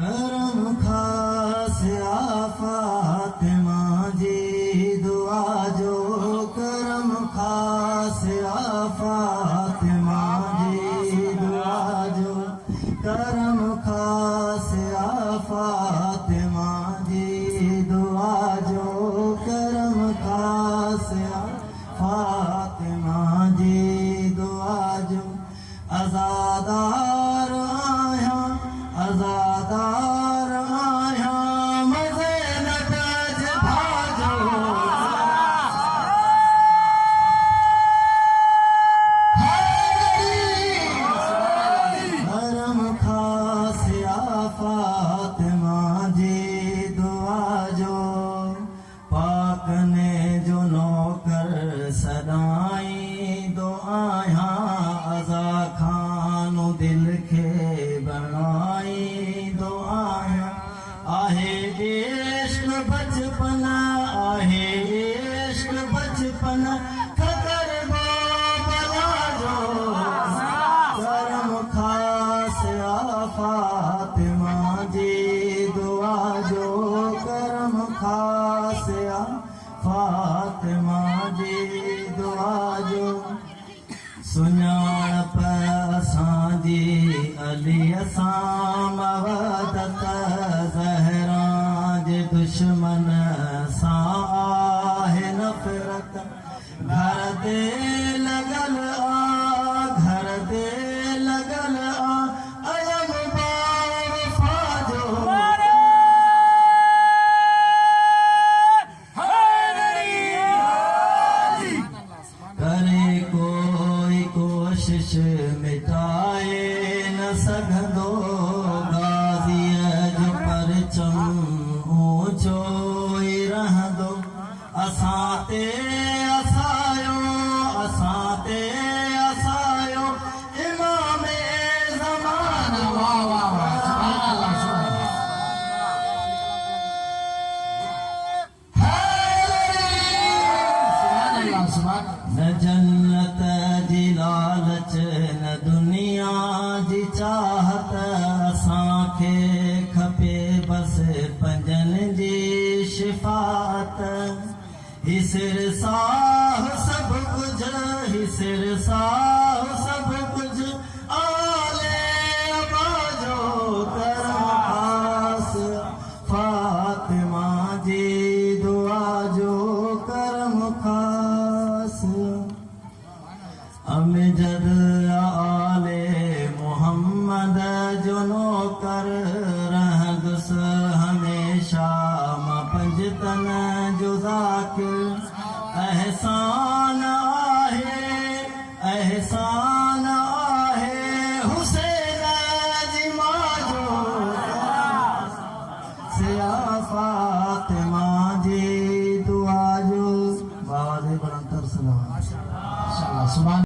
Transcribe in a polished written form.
करम खास फातिमा जी दुआ जो करम खास फातिमा जी दुआ जो करम खास फातिमा जी दुआ जो करम खास फातिमा जी दुआ जो आज़ादार आया आज़ादार आया मज़े न तज भाजो करम खास फातिमा जी दुआ जो पाक ने जो नौकर सदाई दुआया अज़ा खानो दिल खे बणाई दुआया आहे इश्क बचपन आहे इश्क बचपन खतर बला जो करम खास फातिमा जी दुआ जो करम खास फातिमा जी दुआ जो सुञाणप असांजी अली सां मवदत ज़हरा जे दुश्मन सां आहे नफ़रत घर ते लॻल आ घर ते लॻल आ अलम वफ़ा जो करे कोई कोशिश मिटाए न सघंदो गाज़ीअ जो परचम ऊंचो ई रहंदो असां ते असायो इमाम ज़माना वाह वाह वाह न जन्नत जी लालच न दुनिया जी चाहत असांखे खपे बसि पंजनि जी शिफ़ात ही सिरसाह सभु कुझु ही सिरसाह सभु कुझु आले अबा जो करम खास फातिमा जी दुआ जो करम खास अमजद आले मोहम्मद जो नौकर रहंदुसि हमेशा मां पंजतन जो ज़ाकिर एहसान आहे हुसैन